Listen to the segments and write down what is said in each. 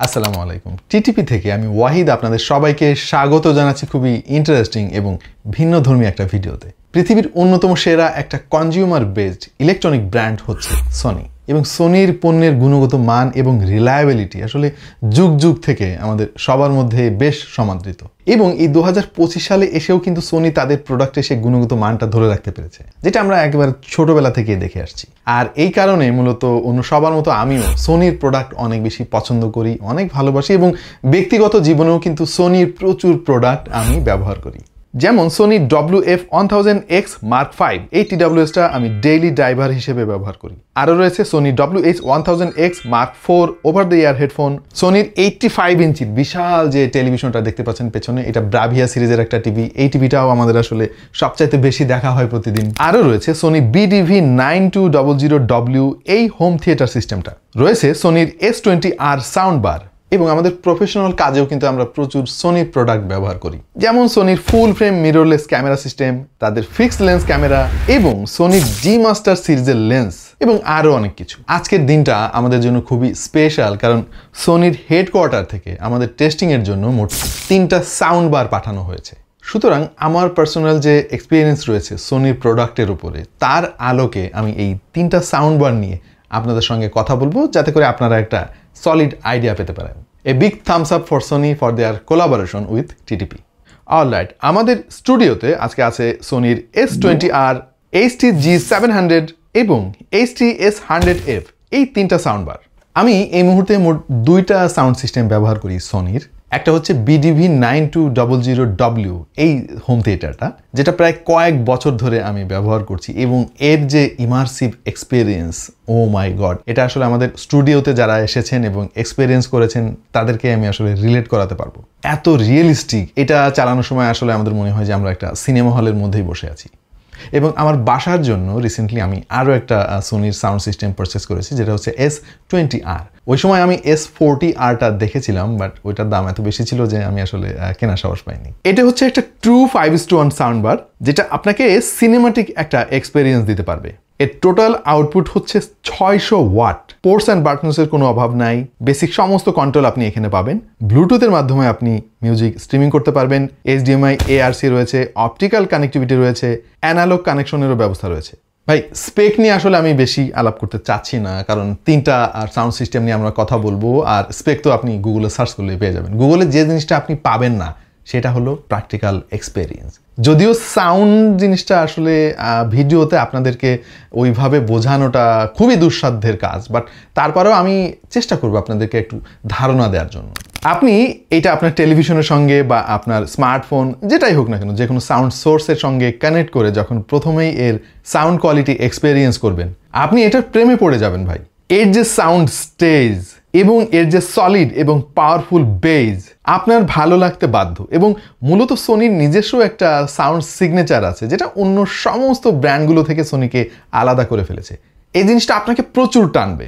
আসসালামু আলাইকুম। টিটিপি থেকে আমি ওয়াহিদ আপনাদের সবাইকে স্বাগত জানাচ্ছি খুবই ইন্টারেস্টিং এবং ভিন্নধর্মী একটা ভিডিওতে। পৃথিবীর অন্যতম সেরা একটা কনজিউমার বেসড ইলেকট্রনিক ব্র্যান্ড হচ্ছে সোনি, এবং সোনির পণ্যের গুণগত মান এবং রিলায়েবিলিটি আসলে যুগ যুগ থেকে আমাদের সবার মধ্যে বেশ সমাদৃত, এবং এই 2025 সালে এসেও কিন্তু সোনি তাদের প্রোডাক্টে সে গুণগত মানটা ধরে রাখতে পেরেছে, যেটা আমরা একেবারে ছোটবেলা থেকে দেখে আসছি। আর এই কারণে মূলত অন্য সবার মতো আমিও সোনির প্রোডাক্ট অনেক বেশি পছন্দ করি, অনেক ভালোবাসি, এবং ব্যক্তিগত জীবনেও কিন্তু সোনির প্রচুর প্রোডাক্ট আমি ব্যবহার করি। যেমন সোনি WF-1000X Mark V, এই TWS-টা আমি ডেইলি ড্রাইভার হিসেবে ব্যবহার করি। আরও রয়েছে Sony WH-1000X Mark IV over the ear headphone, সোনির 85 ইঞ্চির বিশাল যে টেলিভিশনটা দেখতে পাচ্ছেন পেছনে, এটা ব্রাভিয়া সিরিজের একটা টিভি। এই টিভিটাও আমাদের আসলে সবচাইতে বেশি দেখা হয় প্রতিদিন। আরও রয়েছে সোনি BDV-9200W এই হোম থিয়েটার সিস্টেমটা, রয়েছে সোনির S20R সাউন্ড বার, এবং আমাদের প্রফেশনাল কাজেও কিন্তু আমরা প্রচুর সোনির প্রোডাক্ট ব্যবহার করি, যেমন সোনির full frame mirrorless camera system, তাদের ফিক্সড লেন্স ক্যামেরা, এবং সোনির জি মাস্টার সিরিজের লেন্স, এবং আরও অনেক কিছু। আজকের দিনটা আমাদের জন্য খুবই স্পেশাল, কারণ সোনির হেডকোয়ার্টার থেকে আমাদের টেস্টিংয়ের জন্য মোট 3টা সাউন্ড বার পাঠানো হয়েছে। সুতরাং আমার পার্সোনাল যে এক্সপিরিয়েন্স রয়েছে সোনির প্রোডাক্টের উপরে, তার আলোকে আমি এই 3টা সাউন্ড বার নিয়ে আপনাদের সঙ্গে কথা বলবো, যাতে করে আপনারা একটা সলিড আইডিয়া পেতে পারেন। A big thumbs up for Sony for their collaboration with TTP. Alright, আমাদের স্টুডিওতে আজকে আছে সোনির S20R, HT-G700 এবং HT-S100F এই 3টা সাউন্ড বার। আমি এই মুহূর্তে মোট 2টা সাউন্ড সিস্টেম ব্যবহার করি সোনির। একটা হচ্ছে BDV-9200W এই হোম থিয়েটারটা, যেটা প্রায় কয়েক বছর ধরে আমি ব্যবহার করছি, এবং এর যে ইমার্সিভ এক্সপিরিয়েন্স, ও মাই গড, এটা আসলে আমাদের স্টুডিওতে যারা এসেছেন এবং এক্সপিরিয়েন্স করেছেন তাদেরকে আমি আসলে রিলেট করাতে পারবো। এত রিয়েলিস্টিক, এটা চালানোর সময় আসলে আমাদের মনে হয় যে আমরা একটা সিনেমা হলের মধ্যেই বসে আছি। এবং আমার বাসার জন্য রিসেন্টলি আমি আরও একটা সোনির সাউন্ড সিস্টেম পারচেস করেছি, যেটা হচ্ছে S20R। ওই সময় আমি S40Rটা দেখেছিলাম, বাট ওইটার দাম এত বেশি ছিল যে আমি আসলে কেনার সাহস পাইনি। এটা হচ্ছে একটা ট্রু 5:1 সাউন্ড বার, যেটা আপনাকে সিনেমাটিক একটা এক্সপেরিয়েন্স দিতে পারবে। এর টোটাল আউটপুট হচ্ছে 600 ওয়াট। পোর্টস অ্যান্ড বাটনসের কোনো অভাব নাই, বেসিক সমস্ত কন্ট্রোল আপনি এখানে পাবেন। ব্লুটুথের মাধ্যমে আপনি মিউজিক স্ট্রিমিং করতে পারবেন, HDMI ARC রয়েছে, অপটিক্যাল কানেক্টিভিটি রয়েছে, অ্যানালগ কানেকশনেরও ব্যবস্থা রয়েছে। ভাই, স্পেক নিয়ে আসলে আমি বেশি আলাপ করতে চাচ্ছি না, কারণ 3টা সাউন্ড সিস্টেম নিয়ে আমরা কথা বলবো, আর স্পেক তো আপনি গুগলে সার্চ করলেই পেয়ে যাবেন। গুগলে যে জিনিসটা আপনি পাবেন না সেটা হলো প্র্যাকটিক্যাল এক্সপেরিয়েন্স। যদিও সাউন্ড জিনিসটা আসলে ভিডিওতে আপনাদেরকে ওইভাবে বোঝানোটা খুবই দুঃসাধ্যের কাজ, বাট তারপরেও আমি চেষ্টা করব আপনাদেরকে একটু ধারণা দেওয়ার জন্য। আপনি এটা আপনার টেলিভিশনের সঙ্গে বা আপনার স্মার্টফোন যেটাই হোক না কেন, যে কোনো সাউন্ড সোর্সের সঙ্গে কানেক্ট করে যখন প্রথমেই এর সাউন্ড কোয়ালিটি এক্সপেরিয়েন্স করবেন, আপনি এটার প্রেমে পড়ে যাবেন ভাই। এর যে সাউন্ড স্টেজ এবং এর যে সলিড এবং পাওয়ারফুল বেজ আপনার ভালো লাগতে বাধ্য, এবং মূলত সোনির নিজস্ব একটা সাউন্ড সিগনেচার আছে, যেটা অন্য সমস্ত ব্র্যান্ডগুলো থেকে সোনিকে আলাদা করে ফেলেছে। এই জিনিসটা আপনাকে প্রচুর টানবে।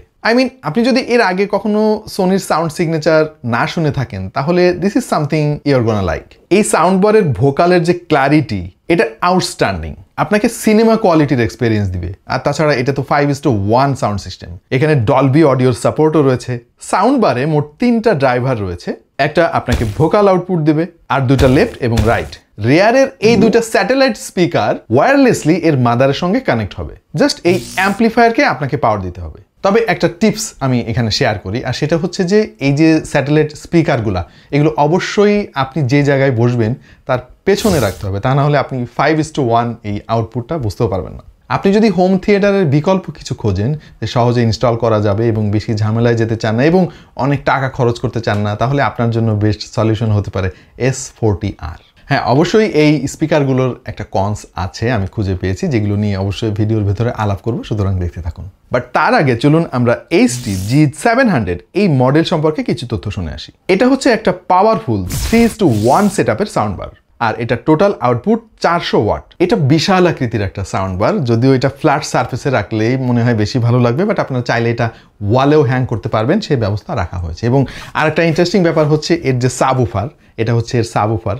আপনি যদি এর আগে কখনো সোনির সাউন্ড সিগনেচার না শুনে থাকেন, তাহলে this is something you're gonna like. এই সাউন্ড বারের ভোকালের যে ক্ল্যারিটি, এটা আউটস্ট্যান্ডিং, আপনাকে সিনেমা কোয়ালিটির এক্সপিরিয়েন্স দিবে। আর তাছাড়া এটা তো 5:1 সাউন্ড সিস্টেম, এখানে ডলবি অডিওর সাপোর্টও রয়েছে। সাউন্ড বারে মোট 3টা ড্রাইভার রয়েছে, একটা আপনাকে ভোকাল আউটপুট দেবে, আর 2টা লেফট এবং রাইট। রেয়ারের এই 2টা স্যাটেলাইট স্পিকার ওয়্যারলেসলি এর মাদারের সঙ্গে কানেক্ট হবে। জাস্ট এই অ্যাম্পলিফায়ারকে আপনাকে পাওয়ার দিতে হবে। তবে একটা টিপস আমি এখানে শেয়ার করি, আর সেটা হচ্ছে যে এই যে স্যাটেলাইট স্পিকারগুলো, এগুলো অবশ্যই আপনি যে জায়গায় বসবেন তার পেছনে রাখতে হবে, তা না হলে আপনি 5:1 এই আউটপুটটা বুঝতেও পারবেন না। আপনি যদি হোম থিয়েটারের বিকল্প কিছু খোঁজেন যে সহজে ইনস্টল করা যাবে এবং বেশি ঝামেলায় যেতে চান না এবং অনেক টাকা খরচ করতে চান না, তাহলে আপনার জন্য বেস্ট সলিউশন হতে পারে S40R। হ্যাঁ, অবশ্যই এই স্পিকারগুলোর একটা কনস আছে, আমি খুঁজে পেয়েছি, যেগুলো নিয়ে অবশ্যই ভিডিওর ভেতরে আলাপ করবো, সুতরাং দেখতে থাকুন। বাট তার আগে চলুন আমরা HT-G700 এই মডেল সম্পর্কে কিছু তথ্য শুনে আসি। এটা হচ্ছে একটা পাওয়ারফুল 3:1 সেটআপের সাউন্ড বার, আর এটা টোটাল আউটপুট 400 ওয়াট। এটা বিশাল আকৃতির একটা সাউন্ড বার, যদিও এটা ফ্ল্যাট সারফেসে রাখলেই মনে হয় বেশি ভালো লাগবে, বাট আপনারা চাইলে এটা ওয়ালেও হ্যাং করতে পারবেন, সেই ব্যবস্থা রাখা হয়েছে। এবং আরেকটা ইন্টারেস্টিং ব্যাপার হচ্ছে এর যে সাবউফার, এটা হচ্ছে এর সাবউফার,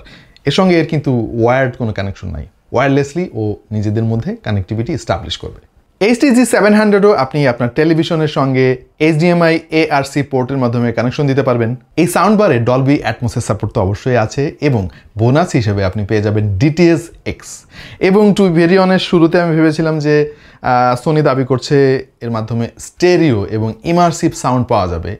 এর সঙ্গে এর কিন্তু ওয়্যার্ড কোনো কানেকশন নাই, ওয়্যারলেসলি ও নিজেদের মধ্যে কানেক্টিভিটি এস্টাবলিশ করবে। HDG 700ও আপনি আপনার টেলিভিশনের সঙ্গে HDMI ARC পোর্টের মাধ্যমে কানেকশন দিতে পারবেন। এই সাউন্ড বারে ডলবি অ্যাটমসের সাপোর্ট তো অবশ্যই আছে এবং বোনাস হিসেবে আপনি পেয়ে যাবেন DTS-X। এবং টু ভেরি অনেস্ট, শুরুতে আমি ভেবেছিলাম যে সোনি দাবি করছে এর মাধ্যমে স্টেরিও এবং ইমার্সিভ সাউন্ড পাওয়া যাবে।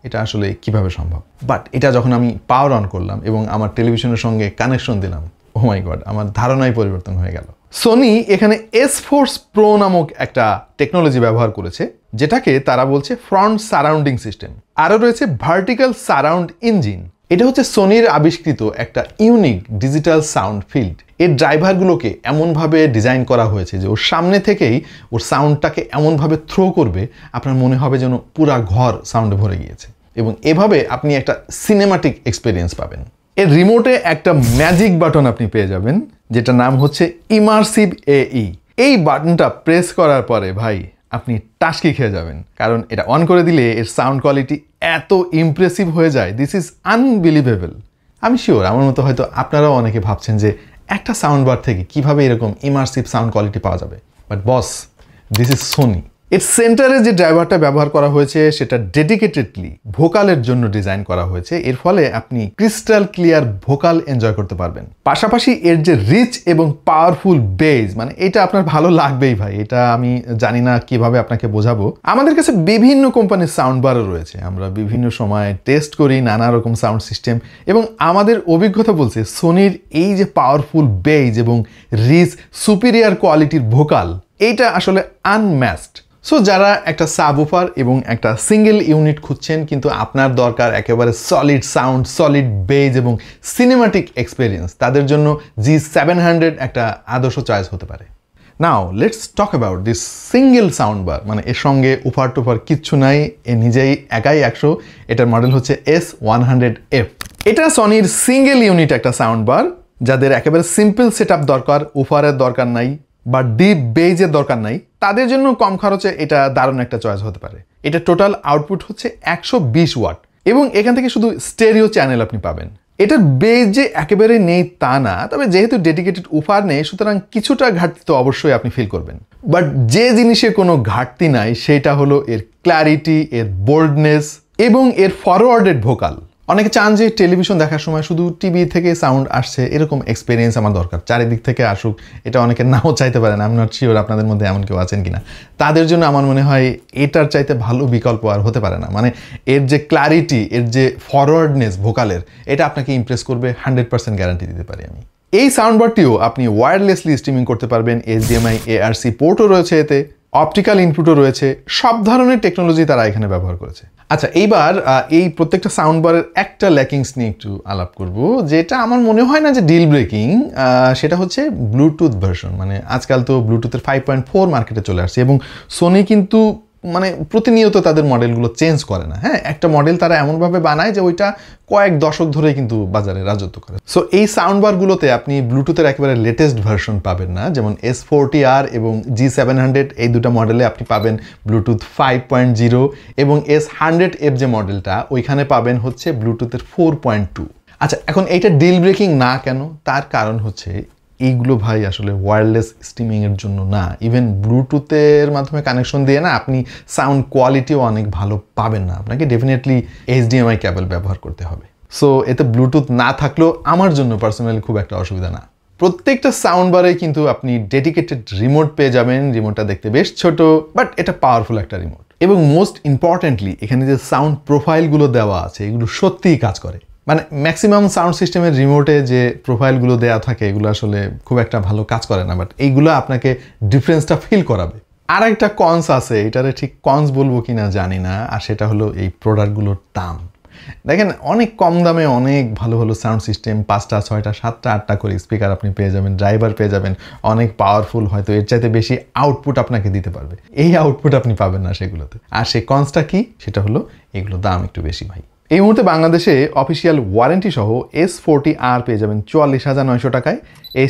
এটা আসলে কিভাবে সম্ভব? বাট এটা যখন আমি পাওয়ার অন করলাম এবং আমার টেলিভিশনের সঙ্গে কানেকশন দিলাম, ও মাই গড, আমার ধারণাই পরিবর্তন হয়ে গেল। সোনি এখানে S-Force Pro নামক একটা টেকনোলজি ব্যবহার করেছে, যেটাকে তারা বলছে ফ্রন্ট সারাউন্ডিং সিস্টেম। আরও রয়েছে ভার্টিক্যাল সারাউন্ড ইঞ্জিন। এটা হচ্ছে সোনির আবিষ্কৃত একটা ইউনিক ডিজিটাল সাউন্ড ফিল্ড। এর ড্রাইভারগুলোকে এমনভাবে ডিজাইন করা হয়েছে যে ওর সামনে থেকেই ওর সাউন্ডটাকে এমনভাবে থ্রো করবে আপনার মনে হবে যেন পুরা ঘর সাউন্ডে ভরে গিয়েছে, এবং এভাবে আপনি একটা সিনেমাটিক এক্সপিরিয়েন্স পাবেন। এর রিমোটে একটা ম্যাজিক বাটন আপনি পেয়ে যাবেন, যেটা নাম হচ্ছে ইমার্সিভ AE। এই বাটনটা প্রেস করার পরে ভাই আপনি টাসকি খেয়ে যাবেন, কারণ এটা অন করে দিলে এর সাউন্ড কোয়ালিটি এত ইমপ্রেসিভ হয়ে যায়, দিস ইজ আনবিলিভেবল। আমি শিওর আমার মতো হয়তো আপনারাও অনেকে ভাবছেন যে একটা সাউন্ড বার থেকে কিভাবে এরকম ইমার্সিভ সাউন্ড কোয়ালিটি পাওয়া যাবে। But boss, this is Sony. এর সেন্টারে যে ড্রাইভারটা ব্যবহার করা হয়েছে সেটা ডেডিকেটেডলি ভোকালের জন্য ডিজাইন করা হয়েছে। এর ফলে আপনি ক্রিস্টাল ক্লিয়ার ভোকাল এনজয় করতে পারবেন। পাশাপাশি এর যে রিচ এবং পাওয়ারফুল বেজ, মানে এটা আপনার ভালো লাগবেই ভাই। এটা আমি জানি না কিভাবে আপনাকে বোঝাবো। আমাদের কাছে বিভিন্ন কোম্পানির সাউন্ড বারও রয়েছে, আমরা বিভিন্ন সময় টেস্ট করি নানা রকম সাউন্ড সিস্টেম, এবং আমাদের অভিজ্ঞতা বলছে সোনির এই যে পাওয়ারফুল বেজ এবং রিচ সুপিরিয়ার কোয়ালিটির ভোকাল, এইটা আসলে আনম্যাচড। সো যারা একটা সাবউফার এবং একটা সিঙ্গেল ইউনিট খুঁজছেন কিন্তু আপনার দরকার একেবারে সলিড সাউন্ড, সলিড বেজ এবং সিনেমাটিক এক্সপিরিয়েন্স, তাদের জন্য G700 একটা আদর্শ চয়েস হতে পারে। Now let's talk about this single sound bar. মানে এর সঙ্গে উফার টুফার কিচ্ছু নাই, এ নিজেই একাই 100। এটার মডেল হচ্ছে S100F। এটা সনির সিঙ্গেল ইউনিট একটা সাউন্ড বার, যাদের একেবারে সিম্পল সেট আপ দরকার, উফারের দরকার নাই বা ডিপ বেজের দরকার নাই, তাদের জন্য কম খরচে এটা দারুণ একটা চয়েস হতে পারে। এটা টোটাল আউটপুট হচ্ছে 120 ওয়াট এবং এখান থেকে শুধু স্টেরিও চ্যানেল আপনি পাবেন। এটার বেজ যে একেবারে নেই তা না, তবে যেহেতু ডেডিকেটেড উফার নেই সুতরাং কিছুটা ঘাটতি তো অবশ্যই আপনি ফিল করবেন। বাট যে জিনিসে কোনো ঘাটতি নাই সেটা হলো এর ক্ল্যারিটি, এর বোল্ডনেস এবং এর ফরওয়ার্ডেড ভোকাল। অনেকে চান যে টেলিভিশন দেখার সময় শুধু টিভি থেকে সাউন্ড আসছে এরকম এক্সপিরিয়েন্স আমার দরকার, চারিদিক থেকে আসুক। এটা অনেকে নাও চাইতে পারেন, আমি নট শিওর আপনাদের মধ্যে এমন কেউ আছেন কিনা। তাদের জন্য আমার মনে হয় এটার চাইতে ভালো বিকল্প আর হতে পারে না। মানে এর যে ক্ল্যারিটি, এর যে ফরওয়ার্ডনেস ভোকালের, এটা আপনাকে ইমপ্রেস করবে, 100% গ্যারান্টি দিতে পারি আমি। এই সাউন্ড বারটিও আপনি ওয়্যারলেসলি স্ট্রিমিং করতে পারবেন। HDMI ARC পোর্টও রয়েছে, এতে অপটিক্যাল ইনপুটও রয়েছে, সব ধরনের টেকনোলজি তারা এখানে ব্যবহার করেছে। আচ্ছা, এইবার এই প্রত্যেকটা সাউন্ড বারের একটা ল্যাকিংস নিয়ে একটু আলাপ করব, যেটা আমার মনে হয় না যে ডিল ব্রেকিং। সেটা হচ্ছে ব্লুটুথ ভার্সন। মানে আজকাল তো ব্লুটুথের 5.4 মার্কেটে চলে আসছে এবং সোনি কিন্তু মানে প্রতিনিয়ত তাদের মডেলগুলো চেঞ্জ করে না। হ্যাঁ, একটা মডেল তারা এমনভাবে বানায় যে ওইটা কয়েক দশক ধরেই কিন্তু বাজারে রাজত্ব করে। সো এই সাউন্ড বারগুলোতে আপনি ব্লুটুথের একেবারে লেটেস্ট ভার্সন পাবেন না। যেমন S40R এবং G700 এই দুটো মডেলে আপনি পাবেন ব্লুটুথ 5.0 এবং S100F যে মডেলটা, ওইখানে পাবেন হচ্ছে ব্লুটুথের 4.2। আচ্ছা, এখন এইটা ডিল ব্রেকিং না কেন? তার কারণ হচ্ছে এইগুলো ভাই আসলে ওয়্যারলেস স্ট্রিমিংয়ের জন্য না। ইভেন ব্লুটুথের মাধ্যমে কানেকশন দিয়ে না আপনি সাউন্ড কোয়ালিটিও অনেক ভালো পাবেন না, আপনাকে ডেফিনেটলি HDMI কেবল ব্যবহার করতে হবে। সো এতে ব্লুটুথ না থাকলেও আমার জন্য পার্সোনালি খুব একটা অসুবিধা না। প্রত্যেকটা সাউন্ড বারে কিন্তু আপনি ডেডিকেটেড রিমোট পেয়ে যাবেন। রিমোটটা দেখতে বেশ ছোট, বাট এটা পাওয়ারফুল একটা রিমোট। এবং মোস্ট ইম্পর্টেন্টলি এখানে যে সাউন্ড প্রোফাইলগুলো দেওয়া আছে এগুলো সত্যিই কাজ করে। মানে ম্যাক্সিমাম সাউন্ড সিস্টেমের রিমোটে যে প্রোফাইলগুলো দেওয়া থাকে এগুলো আসলে খুব একটা ভালো কাজ করে না, বাট এইগুলো আপনাকে ডিফারেন্সটা ফিল করাবে। আর একটা কনস আছে, এটারে ঠিক কনস বলবো কিনা জানি না, আর সেটা হলো এই প্রোডাক্টগুলোর দাম। দেখেন, অনেক কম দামে অনেক ভালো ভালো সাউন্ড সিস্টেম, 5টা 6টা 7টা 8টা করে স্পিকার আপনি পেয়ে যাবেন, ড্রাইভার পেয়ে যাবেন, অনেক পাওয়ারফুল, হয়তো এর চাইতে বেশি আউটপুট আপনাকে দিতে পারবে। এই আউটপুট আপনি পাবেন না সেগুলোতে। আর সেই কনসটা কি? সেটা হলো এগুলো দাম একটু বেশি ভাই। এই মুহূর্তে বাংলাদেশে অফিসিয়াল ওয়ারেন্টি সহ S40R পেয়ে যাবেন 44,900 টাকায়,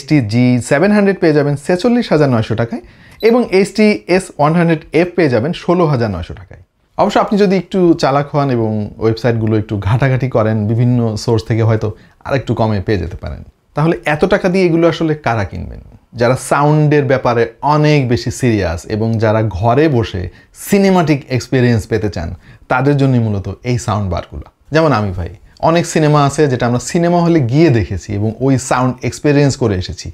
HDG700 পেয়ে যাবেন 46,900 টাকায় এবং HDS100F পেয়ে যাবেন 16,900 টাকায়। অবশ্য আপনি যদি একটু চালাক হন এবং ওয়েবসাইটগুলো একটু ঘাটাঘাটি করেন, বিভিন্ন সোর্স থেকে হয়তো আরেকটু কমে পেয়ে যেতে পারেন। তাহলে এত টাকা দিয়ে এগুলো আসলে কারা কিনবেন? যারা সাউন্ডের ব্যাপারে অনেক বেশি সিরিয়াস এবং যারা ঘরে বসে সিনেমাটিক এক্সপিরিয়েন্স পেতে চান তাদের জন্য মূলত এই সাউন্ড বারগুলো। যেমন আমি ভাই, অনেক সিনেমা আছে যেটা আমরা সিনেমা হলে গিয়ে দেখেছি এবং ওই সাউন্ড এক্সপিরিয়েন্স করে এসেছি।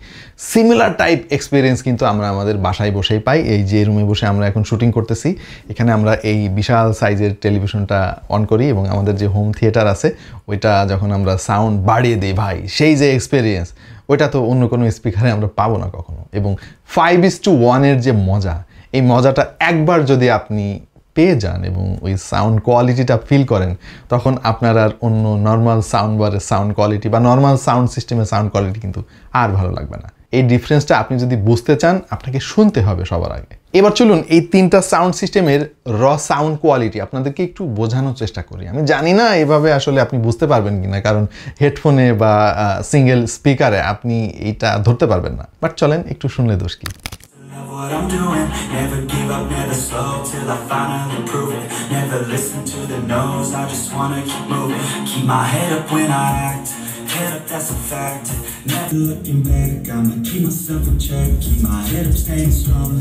সিমিলার টাইপ এক্সপিরিয়েন্স কিন্তু আমরা আমাদের বাসায় বসেই পাই। এই যে রুমে বসে আমরা এখন শুটিং করতেছি, এখানে আমরা এই বিশাল সাইজের টেলিভিশনটা অন করি এবং আমাদের যে হোম থিয়েটার আছে ওইটা যখন আমরা সাউন্ড বাড়িয়ে দিই ভাই, সেই যে এক্সপিরিয়েন্স ওইটা তো অন্য কোনো স্পিকারে আমরা পাবো না কখনো। এবং 5:1 যে মজা, এই মজাটা একবার যদি আপনি পেয়ে যান এবং ওই সাউন্ড কোয়ালিটিটা ফিল করেন, তখন আপনার আর অন্য নর্মাল সাউন্ড বারের সাউন্ড কোয়ালিটি বা নর্মাল সাউন্ড সিস্টেমের সাউন্ড কোয়ালিটি কিন্তু আর ভালো লাগবে না। এই ডিফারেন্সটা আপনি যদি বুঝতে চান আপনাকে শুনতে হবে সবার আগে। এবার চলুন এই 3টা সাউন্ড সিস্টেমের র সাউন্ড কোয়ালিটি আপনাদেরকে একটু বোঝানোর চেষ্টা করি। আমি জানি না এভাবে আসলে আপনি বুঝতে পারবেন কিনা, কারণ হেডফোনে বা সিঙ্গেল স্পিকারে আপনি এইটা ধরতে পারবেন না, বাট চলেন একটু শুনলে দোষ কি। What I'm doing, never give up, never slow till I finally prove it. Never listen to the no's, I just wanna keep moving. Keep my head up when I act, head up, that's a fact. Never looking back, I'ma keep myself in check. Keep my head up, staying strong,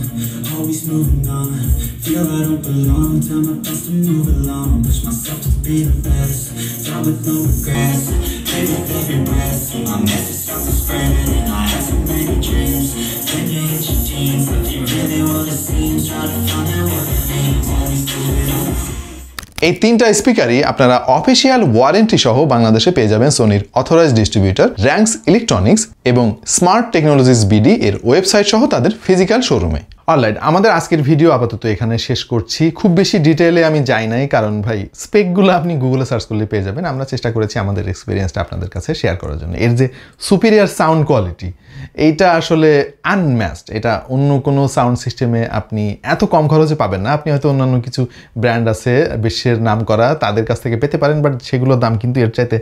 always moving on. Feel I don't belong, tell my best to move along. Push myself to be the best, done with no regrets. Live with every breath, see my message start to spread. And I have so many dreams, then you hit your teens. If you really wanna see, try to find out what it means. Always do it all. এই 3টা স্পিকারই আপনারা official warranty সহ বাংলাদেশে পেয়ে যাবেন সোনির authorised distributor ranks electronics এবং smart technologies BD এর website সহ তাদের ফিজিক্যাল শোরুমে। অলরাইট, আমাদের আজকের ভিডিও আপাতত এখানে শেষ করছি। খুব বেশি ডিটেইলে আমি যাই নাই, কারণ ভাই স্পেকগুলো আপনি গুগলে সার্চ করলে পেয়ে যাবেন। আমরা চেষ্টা করেছি আমাদের এক্সপিরিয়েন্সটা আপনাদের কাছে শেয়ার করার জন্য। এর যে সুপিরিয়ার সাউন্ড কোয়ালিটি, এইটা আসলে আনম্যাচড। এটা অন্য কোনো সাউন্ড সিস্টেমে আপনি এত কম খরচে পাবেন না। আপনি হয়তো অন্যান্য কিছু ব্র্যান্ড আছে বিশ্বের নাম করা, তাদের কাছ থেকে পেতে পারেন, বাট সেগুলোর দাম কিন্তু এর চাইতে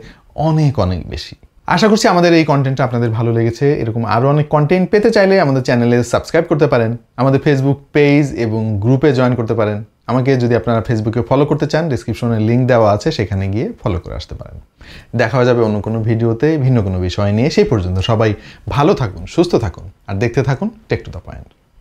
অনেক অনেক বেশি। আশা করছি আমাদের এই কন্টেন্টটা আপনাদের ভালো লেগেছে। এরকম আরও অনেক কন্টেন্ট পেতে চাইলে আমাদের চ্যানেলে সাবস্ক্রাইব করতে পারেন, আমাদের ফেসবুক পেজ এবং গ্রুপে জয়েন করতে পারেন। আমাকে যদি আপনারা ফেসবুকে ফলো করতে চান, ডিসক্রিপশনে লিঙ্ক দেওয়া আছে, সেখানে গিয়ে ফলো করে আসতে পারেন। দেখা হয়ে যাবে অন্য কোনো ভিডিওতে ভিন্ন কোনো বিষয় নিয়ে। সেই পর্যন্ত সবাই ভালো থাকুন, সুস্থ থাকুন আর দেখতে থাকুন টেক টু দ্য পয়েন্ট।